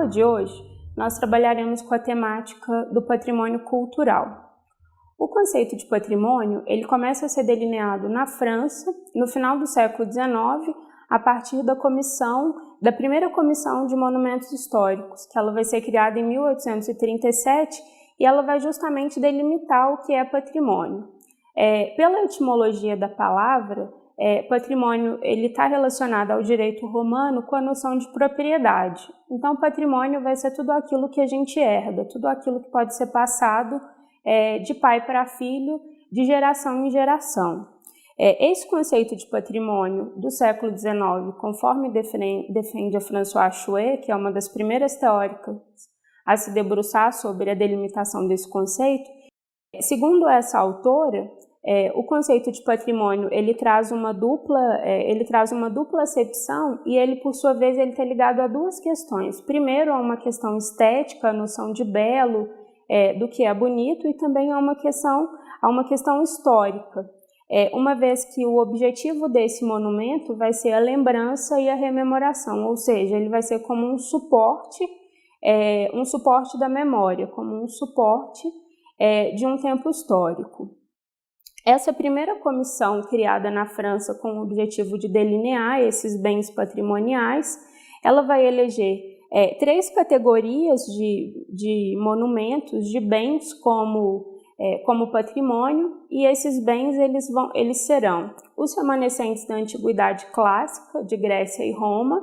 aula de hoje, nós trabalharemos com a temática do patrimônio cultural. O conceito de patrimônio, ele começa a ser delineado na França, no final do século XIX, a partir da primeira comissão de monumentos históricos, que ela vai ser criada em 1837 e ela vai justamente delimitar o que é patrimônio. Pela etimologia da palavra, patrimônio ele está relacionado ao direito romano com a noção de propriedade. Então, patrimônio vai ser tudo aquilo que a gente herda, tudo aquilo que pode ser passado de pai para filho, de geração em geração. Esse conceito de patrimônio do século XIX, conforme defende a Françoise Chouet, que é uma das primeiras teóricas a se debruçar sobre a delimitação desse conceito, segundo essa autora, o conceito de patrimônio ele traz uma dupla acepção e ele, por sua vez, ele está ligado a duas questões. Primeiro, a uma questão estética, a noção de belo, do que é bonito, e também a uma questão histórica. Uma vez que o objetivo desse monumento vai ser a lembrança e a rememoração, ou seja, ele vai ser como um suporte da memória, como um suporte de um tempo histórico. Essa primeira comissão criada na França com o objetivo de delinear esses bens patrimoniais, ela vai eleger 3 categorias de monumentos, de bens como patrimônio, e esses bens eles serão os remanescentes da Antiguidade Clássica, de Grécia e Roma,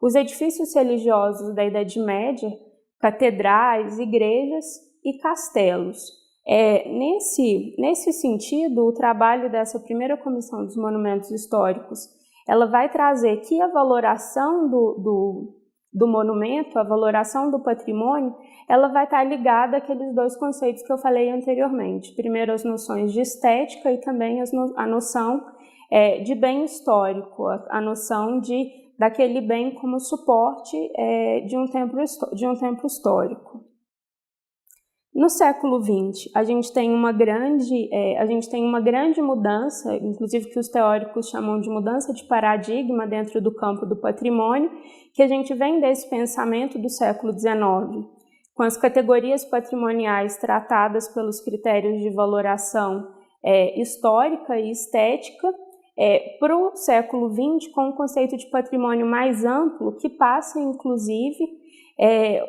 os edifícios religiosos da Idade Média, catedrais, igrejas e castelos. Nesse sentido, o trabalho dessa primeira comissão dos monumentos históricos, ela vai trazer que a valoração do monumento, a valoração do patrimônio, ela vai estar ligada àqueles 2 conceitos que eu falei anteriormente. Primeiro, as noções de estética e também a noção de bem histórico, a noção daquele bem como suporte de um tempo histórico. No século XX, a gente tem uma grande mudança, inclusive que os teóricos chamam de mudança de paradigma dentro do campo do patrimônio, que a gente vem desse pensamento do século XIX, com as categorias patrimoniais tratadas pelos critérios de valoração histórica e estética, para o século XX, com um conceito de patrimônio mais amplo, que passa, inclusive,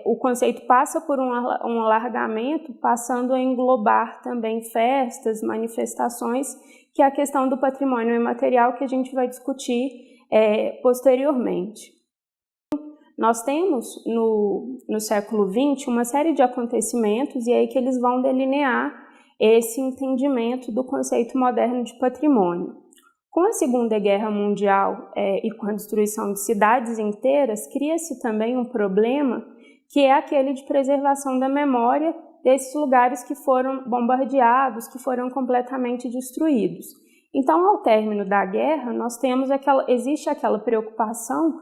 o conceito passa por um alargamento, passando a englobar também festas, manifestações, que é a questão do patrimônio imaterial que a gente vai discutir posteriormente. Nós temos no século XX uma série de acontecimentos e aí que eles vão delinear esse entendimento do conceito moderno de patrimônio. Com a Segunda Guerra Mundial e com a destruição de cidades inteiras, cria-se também um problema que é aquele de preservação da memória desses lugares que foram bombardeados, que foram completamente destruídos. Então, ao término da guerra, existe aquela preocupação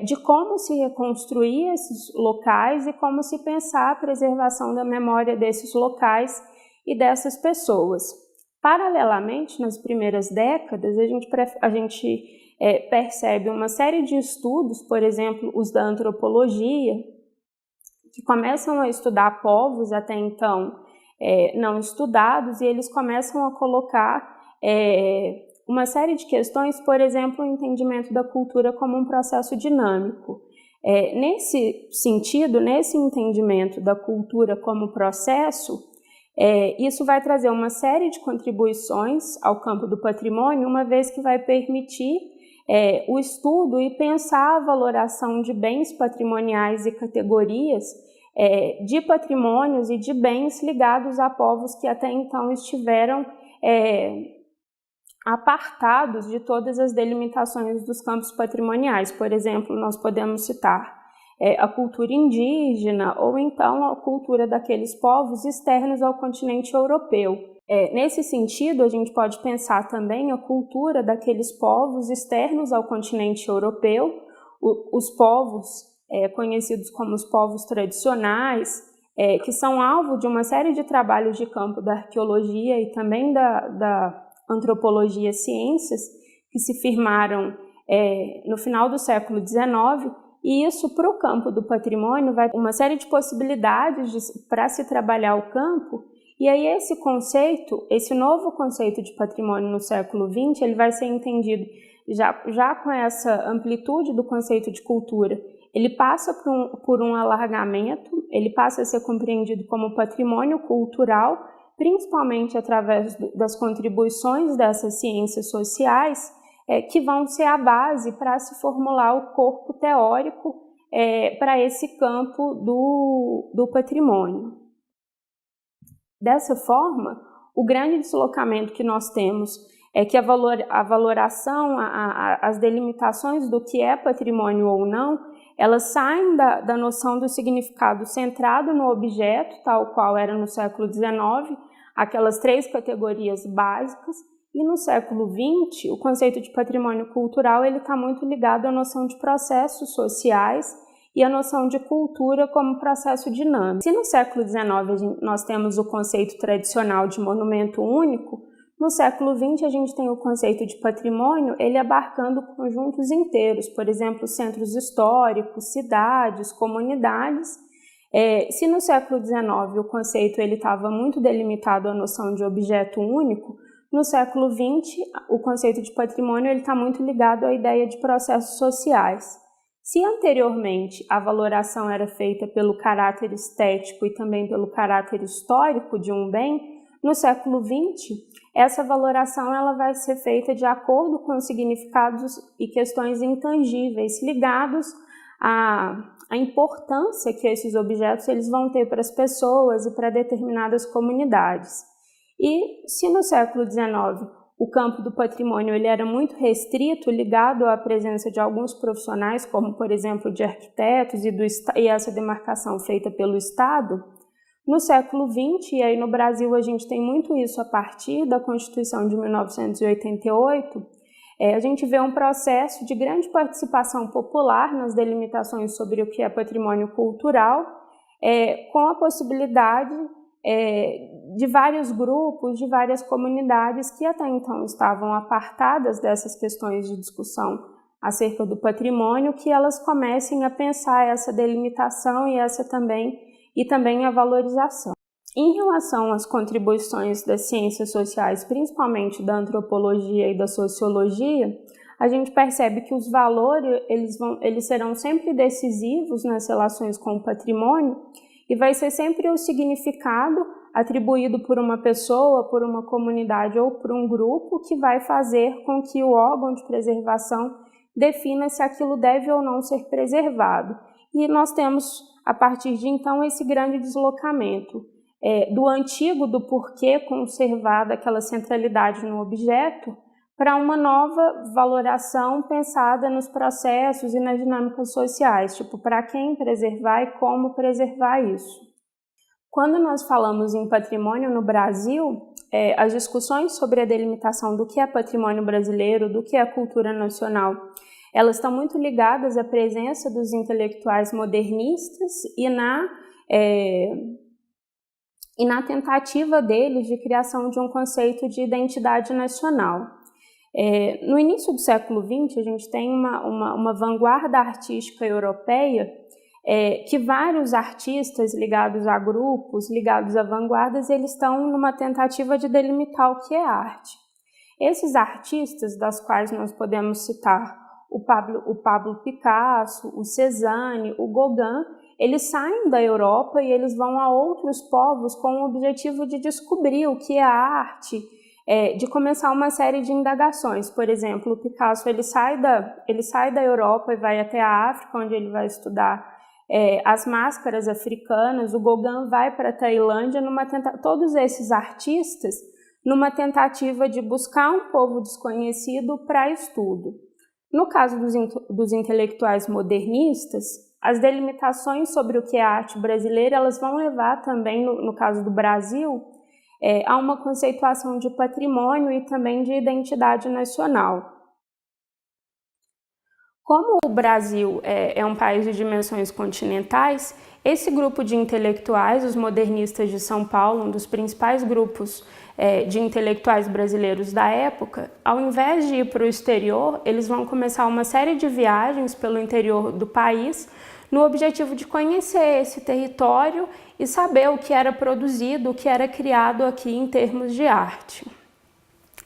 de como se reconstruir esses locais e como se pensar a preservação da memória desses locais e dessas pessoas. Paralelamente, nas primeiras décadas, a gente percebe uma série de estudos, por exemplo, os da antropologia, que começam a estudar povos até então não estudados, e eles começam a colocar uma série de questões, por exemplo, o entendimento da cultura como um processo dinâmico. Nesse sentido, nesse entendimento da cultura como processo, isso vai trazer uma série de contribuições ao campo do patrimônio, uma vez que vai permitir o estudo e pensar a valoração de bens patrimoniais e categorias de patrimônios e de bens ligados a povos que até então estiveram apartados de todas as delimitações dos campos patrimoniais. Por exemplo, nós podemos citar a cultura indígena ou então a cultura daqueles povos externos ao continente europeu. Nesse sentido, a gente pode pensar também a cultura daqueles povos externos ao continente europeu, os povos conhecidos como os povos tradicionais, que são alvo de uma série de trabalhos de campo da arqueologia e também da antropologia ciências, que se firmaram no final do século XIX, E isso, para o campo do patrimônio, vai ter uma série de possibilidades para se trabalhar o campo. E aí esse novo conceito de patrimônio no século XX, ele vai ser entendido já com essa amplitude do conceito de cultura. Ele passa por um alargamento, ele passa a ser compreendido como patrimônio cultural, principalmente através das contribuições dessas ciências sociais, que vão ser a base para se formular o corpo teórico para esse campo do patrimônio. Dessa forma, o grande deslocamento que nós temos é que a valoração, as delimitações do que é patrimônio ou não, elas saem da noção do significado centrado no objeto, tal qual era no século XIX, aquelas 3 categorias básicas, e no século XX, o conceito de patrimônio cultural está muito ligado à noção de processos sociais e à noção de cultura como processo dinâmico. Se no século XIX nós temos o conceito tradicional de monumento único, no século XX a gente tem o conceito de patrimônio, ele abarcando conjuntos inteiros, por exemplo, centros históricos, cidades, comunidades. Se no século XIX o conceito estava muito delimitado à noção de objeto único, no século XX o conceito de patrimônio está muito ligado à ideia de processos sociais. Se anteriormente a valoração era feita pelo caráter estético e também pelo caráter histórico de um bem, no século XX, essa valoração vai ser feita de acordo com os significados e questões intangíveis ligados à importância que esses objetos eles vão ter para as pessoas e para determinadas comunidades. E se no século XIX o campo do patrimônio ele era muito restrito, ligado à presença de alguns profissionais, como por exemplo de arquitetos e essa demarcação feita pelo Estado, no século XX, e aí no Brasil a gente tem muito isso a partir da Constituição de 1988, a gente vê um processo de grande participação popular nas delimitações sobre o que é patrimônio cultural, com a possibilidade de vários grupos, de várias comunidades que até então estavam apartadas dessas questões de discussão acerca do patrimônio, que elas comecem a pensar essa delimitação e também a valorização. Em relação às contribuições das ciências sociais, principalmente da antropologia e da sociologia, a gente percebe que os valores eles serão sempre decisivos nas relações com o patrimônio e vai ser sempre o significado atribuído por uma pessoa, por uma comunidade ou por um grupo que vai fazer com que o órgão de preservação defina se aquilo deve ou não ser preservado. E nós temos, a partir de então, esse grande deslocamento do antigo, do porquê conservar daquela centralidade no objeto, para uma nova valoração pensada nos processos e nas dinâmicas sociais, tipo, para quem preservar e como preservar isso. Quando nós falamos em patrimônio no Brasil, as discussões sobre a delimitação do que é patrimônio brasileiro, do que é cultura nacional, elas estão muito ligadas à presença dos intelectuais modernistas e na tentativa deles de criação de um conceito de identidade nacional. No início do século XX, a gente tem uma vanguarda artística europeia que vários artistas ligados a grupos, ligados a vanguardas, eles estão numa tentativa de delimitar o que é arte. Esses artistas, das quais nós podemos citar o Pablo Picasso, o Cézanne, o Gauguin, eles saem da Europa e eles vão a outros povos com o objetivo de descobrir o que é a arte, de começar uma série de indagações. Por exemplo, o Picasso ele sai da Europa e vai até a África, onde ele vai estudar as máscaras africanas. O Gauguin vai para a Tailândia, todos esses artistas numa tentativa de buscar um povo desconhecido para estudo. No caso dos intelectuais modernistas, as delimitações sobre o que é a arte brasileira, elas vão levar também, no caso do Brasil, a uma conceituação de patrimônio e também de identidade nacional. Como o Brasil é um país de dimensões continentais, Esse grupo de intelectuais, os modernistas de São Paulo, um dos principais grupos de intelectuais brasileiros da época, ao invés de ir para o exterior, eles vão começar uma série de viagens pelo interior do país, no objetivo de conhecer esse território e saber o que era produzido, o que era criado aqui em termos de arte.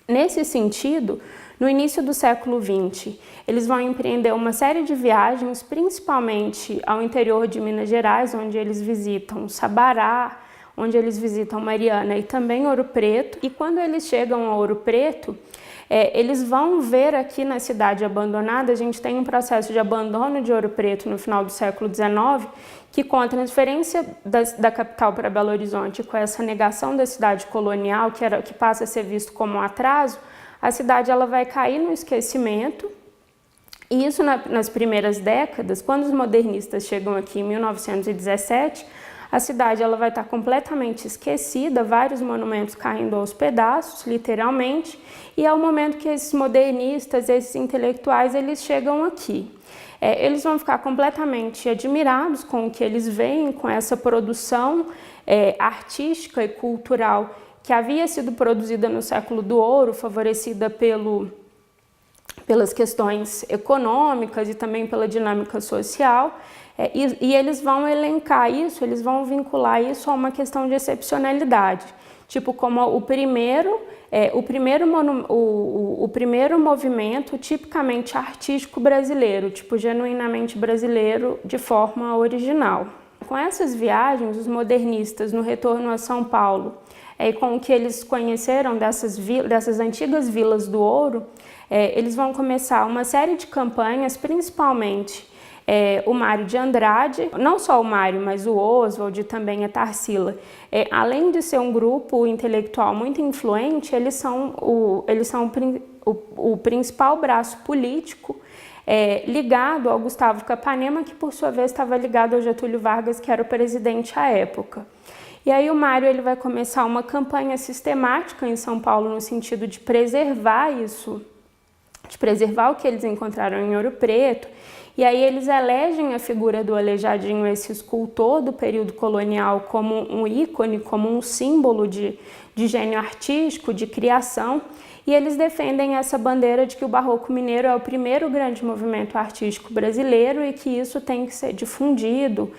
Nesse sentido, no início do século XX, eles vão empreender uma série de viagens, principalmente ao interior de Minas Gerais, onde eles visitam Sabará, onde eles visitam Mariana e também Ouro Preto. E quando eles chegam a Ouro Preto, eles vão ver aqui na cidade abandonada, a gente tem um processo de abandono de Ouro Preto no final do século XIX, que com a transferência da capital para Belo Horizonte, com essa negação da cidade colonial, que passa a ser visto como um atraso, a cidade ela vai cair no esquecimento. E isso nas primeiras décadas, quando os modernistas chegam aqui em 1917, a cidade ela vai estar completamente esquecida, vários monumentos caindo aos pedaços, literalmente, e é o momento que esses modernistas, esses intelectuais, eles chegam aqui. Eles vão ficar completamente admirados com o que eles veem, com essa produção artística e cultural que havia sido produzida no século do ouro, favorecida pelas questões econômicas e também pela dinâmica social, e eles vão elencar isso, eles vão vincular isso a uma questão de excepcionalidade, tipo como o primeiro movimento tipicamente artístico brasileiro, tipo genuinamente brasileiro de forma original. Com essas viagens, os modernistas no retorno a São Paulo, e com o que eles conheceram dessas antigas vilas do ouro, eles vão começar uma série de campanhas, principalmente o Mário de Andrade, não só o Mário, mas o Oswald e também a Tarsila. Além de ser um grupo intelectual muito influente, eles são o principal braço político ligado ao Gustavo Capanema, que por sua vez estava ligado ao Getúlio Vargas, que era o presidente à época. E aí o Mário ele vai começar uma campanha sistemática em São Paulo no sentido de preservar isso, de preservar o que eles encontraram em Ouro Preto. E aí eles elegem a figura do Aleijadinho, esse escultor do período colonial, como um ícone, como um símbolo de gênio artístico, de criação. E eles defendem essa bandeira de que o Barroco Mineiro é o primeiro grande movimento artístico brasileiro e que isso tem que ser difundido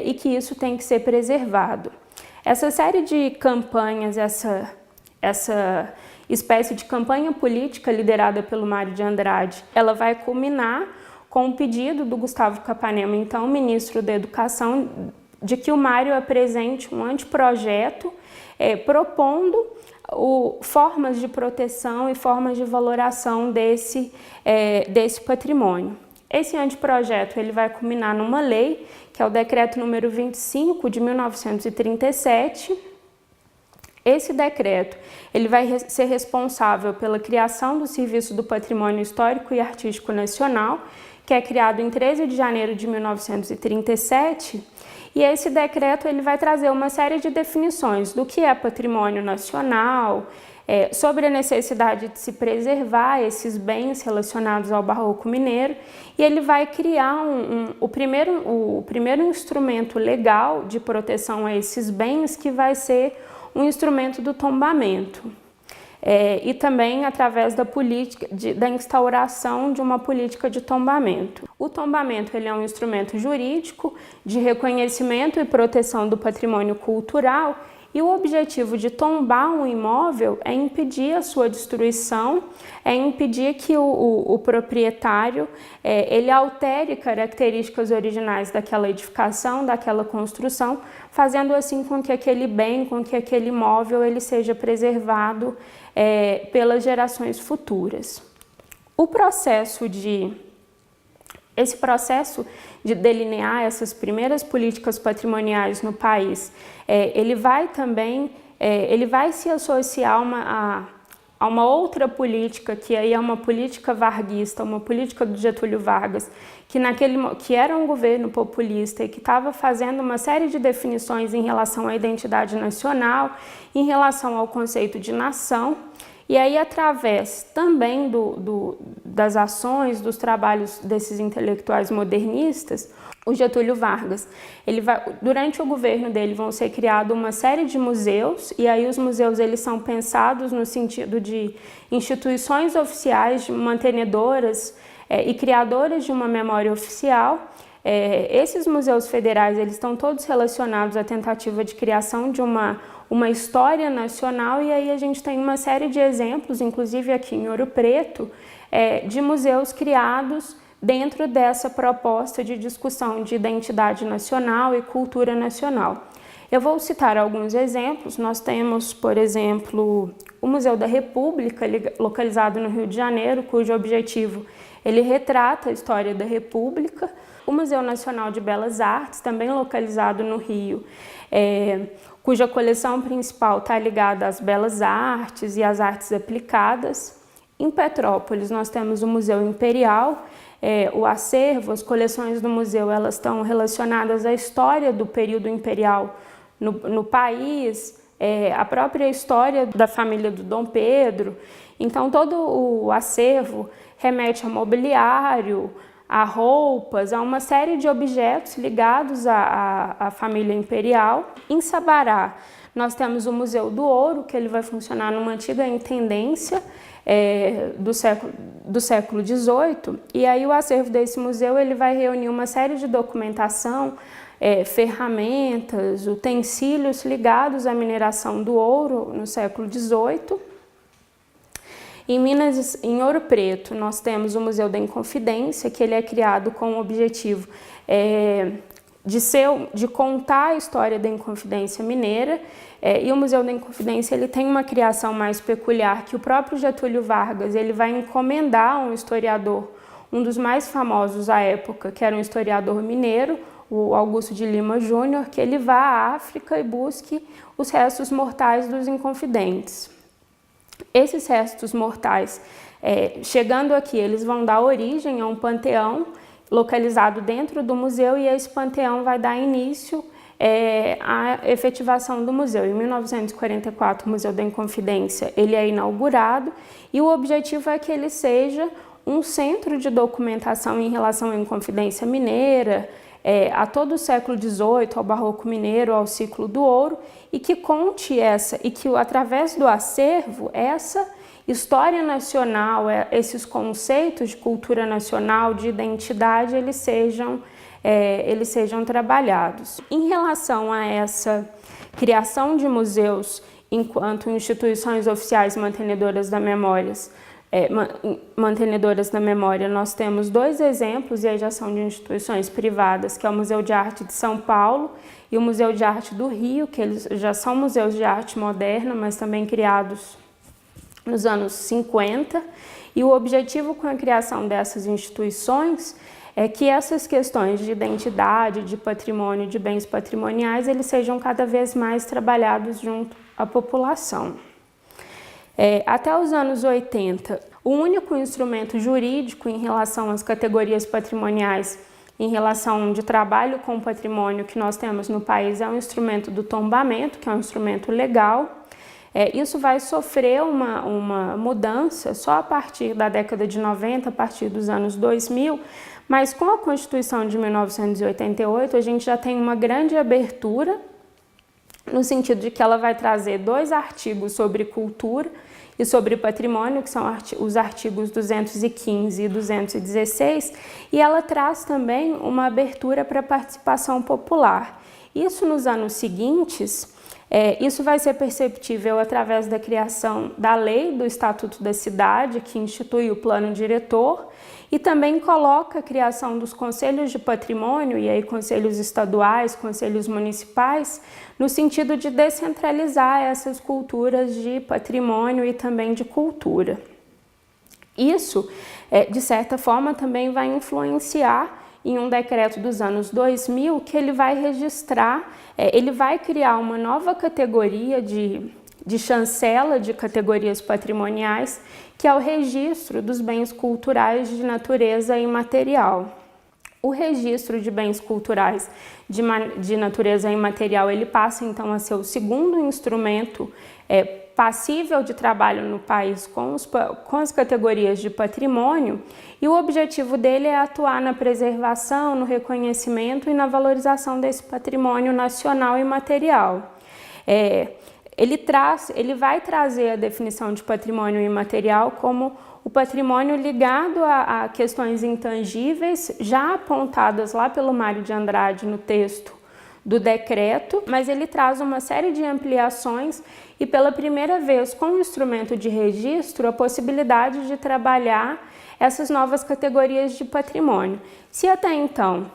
e que isso tem que ser preservado. Essa série de campanhas, essa espécie de campanha política liderada pelo Mário de Andrade, ela vai culminar com o pedido do Gustavo Capanema, então ministro da Educação, de que o Mário apresente um anteprojeto propondo formas de proteção e formas de valoração desse patrimônio. Esse anteprojeto ele vai culminar numa lei, que é o Decreto número 25 de 1937. Esse decreto ele vai ser responsável pela criação do Serviço do Patrimônio Histórico e Artístico Nacional, que é criado em 13 de janeiro de 1937, e esse decreto ele vai trazer uma série de definições do que é patrimônio nacional, sobre a necessidade de se preservar esses bens relacionados ao Barroco Mineiro, e ele vai criar o primeiro instrumento legal de proteção a esses bens, que vai ser um instrumento do tombamento. E também através da instauração de uma política de tombamento. O tombamento ele é um instrumento jurídico de reconhecimento e proteção do patrimônio cultural, e o objetivo de tombar um imóvel é impedir a sua destruição, é impedir que o proprietário ele altere características originais daquela edificação, daquela construção, fazendo assim com que aquele bem, com que aquele imóvel ele seja preservado pelas gerações futuras. Esse processo de delinear essas primeiras políticas patrimoniais no país, ele vai se associar a uma outra política, que aí é uma política varguista, uma política do Getúlio Vargas, que era um governo populista e que estava fazendo uma série de definições em relação à identidade nacional, em relação ao conceito de nação. E aí, através também das ações, dos trabalhos desses intelectuais modernistas, o Getúlio Vargas, durante o governo dele vão ser criados uma série de museus, e aí os museus eles são pensados no sentido de instituições oficiais, mantenedoras e criadoras de uma memória oficial. Esses museus federais eles estão todos relacionados à tentativa de criação de uma história nacional, e aí a gente tem uma série de exemplos, inclusive aqui em Ouro Preto, de museus criados dentro dessa proposta de discussão de identidade nacional e cultura nacional. Eu vou citar alguns exemplos. Nós temos, por exemplo, o Museu da República, localizado no Rio de Janeiro, cujo objetivo ele retrata a história da República. O Museu Nacional de Belas Artes, também localizado no Rio, cuja coleção principal está ligada às belas artes e às artes aplicadas. Em Petrópolis, nós temos o Museu Imperial. O acervo, as coleções do museu, elas estão relacionadas à história do período imperial no país, a própria história da família do Dom Pedro. Então, todo o acervo remete a mobiliário, a roupas, a uma série de objetos ligados à família imperial. Em Sabará, nós temos o Museu do Ouro, que ele vai funcionar numa antiga intendência do século XVIII, e aí o acervo desse museu ele vai reunir uma série de documentação, ferramentas, utensílios ligados à mineração do ouro no século XVIII. Em Ouro Preto, nós temos o Museu da Inconfidência, que ele é criado com o objetivo de contar a história da Inconfidência Mineira, e o Museu da Inconfidência ele tem uma criação mais peculiar, que o próprio Getúlio Vargas ele vai encomendar a um historiador, um dos mais famosos à época, que era um historiador mineiro, o Augusto de Lima Júnior, que ele vá à África e busque os restos mortais dos Inconfidentes. Esses restos mortais, chegando aqui, eles vão dar origem a um panteão localizado dentro do museu, e esse panteão vai dar início à efetivação do museu. Em 1944, o Museu da Inconfidência ele é inaugurado, e o objetivo é que ele seja um centro de documentação em relação à Inconfidência Mineira, a todo o século XVIII, ao Barroco Mineiro, ao ciclo do ouro, e que conte e que através do acervo, essa história nacional, esses conceitos de cultura nacional, de identidade, eles sejam trabalhados. Em relação a essa criação de museus enquanto instituições oficiais mantenedoras da memória, nós temos dois exemplos, e aí já são de instituições privadas, que é o Museu de Arte de São Paulo e o Museu de Arte do Rio, que eles já são museus de arte moderna, mas também criados nos anos 50, e o objetivo com a criação dessas instituições é que essas questões de identidade, de patrimônio, de bens patrimoniais, eles sejam cada vez mais trabalhados junto à população. Até os anos 80, o único instrumento jurídico em relação às categorias patrimoniais, em relação de trabalho com patrimônio que nós temos no país, é o instrumento do tombamento, que é um instrumento legal. Isso vai sofrer uma mudança só a partir da década de 90, a partir dos anos 2000, mas com a Constituição de 1988, a gente já tem uma grande abertura, no sentido de que ela vai trazer 2 artigos sobre cultura e sobre patrimônio, que são os artigos 215 e 216, e ela traz também uma abertura para a participação popular. Isso nos anos seguintes, isso vai ser perceptível através da criação da lei do Estatuto da Cidade, que institui o plano diretor, e também coloca a criação dos conselhos de patrimônio, e aí conselhos estaduais, conselhos municipais, no sentido de descentralizar essas culturas de patrimônio e também de cultura. Isso, de certa forma, também vai influenciar em um decreto dos anos 2000, que ele vai registrar, ele vai criar uma nova categoria de chancela de categorias patrimoniais, que é o registro dos bens culturais de natureza imaterial. O registro de bens culturais de natureza imaterial, ele passa então a ser o segundo instrumento passível de trabalho no país com as categorias de patrimônio, e o objetivo dele é atuar na preservação, no reconhecimento e na valorização desse patrimônio nacional e material. Ele vai trazer a definição de patrimônio imaterial como o patrimônio ligado a questões intangíveis, já apontadas lá pelo Mário de Andrade no texto do decreto, mas ele traz uma série de ampliações e, pela primeira vez, com o instrumento de registro, a possibilidade de trabalhar essas novas categorias de patrimônio. Se até então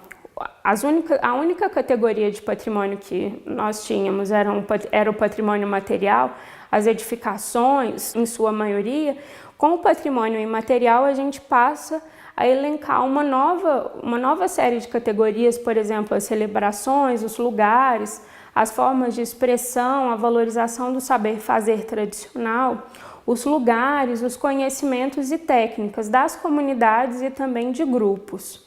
a única categoria de patrimônio que nós tínhamos era o patrimônio material, as edificações, em sua maioria, com o patrimônio imaterial a gente passa a elencar uma nova série de categorias, por exemplo, as celebrações, os lugares, as formas de expressão, a valorização do saber fazer tradicional, os lugares, os conhecimentos e técnicas das comunidades e também de grupos.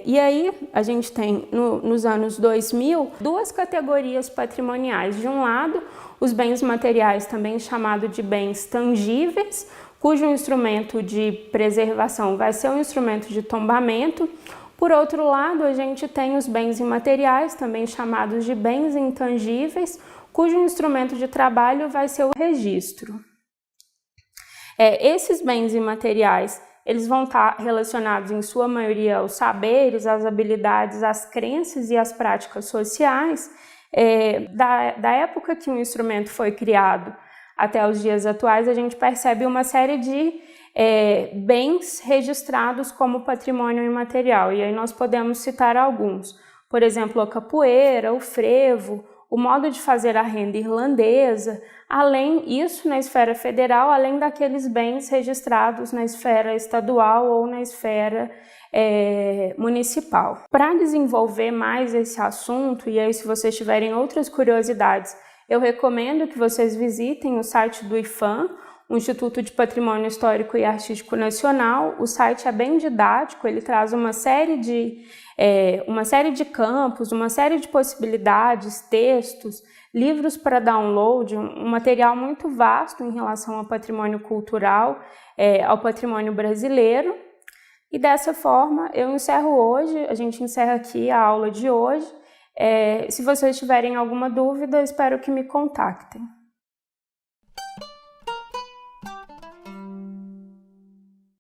E aí a gente tem, nos anos 2000, duas categorias patrimoniais. De um lado, os bens materiais, também chamado de bens tangíveis, cujo instrumento de preservação vai ser um instrumento de tombamento. Por outro lado, a gente tem os bens imateriais, também chamados de bens intangíveis, cujo instrumento de trabalho vai ser o registro. Esses bens imateriais, eles vão estar relacionados em sua maioria aos saberes, às habilidades, às crenças e às práticas sociais. Da época que o instrumento foi criado até os dias atuais, a gente percebe uma série de bens registrados como patrimônio imaterial, e aí nós podemos citar alguns. Por exemplo, a capoeira, o frevo, o modo de fazer a renda irlandesa, além isso na esfera federal, além daqueles bens registrados na esfera estadual ou na esfera municipal. Para desenvolver mais esse assunto, e aí se vocês tiverem outras curiosidades, eu recomendo que vocês visitem o site do IPHAN, o Instituto de Patrimônio Histórico e Artístico Nacional. O site é bem didático, ele traz uma série de campos, uma série de possibilidades, textos, livros para download, um material muito vasto em relação ao patrimônio cultural, ao patrimônio brasileiro. E dessa forma eu encerro hoje, a gente encerra aqui a aula de hoje. Se vocês tiverem alguma dúvida, espero que me contactem.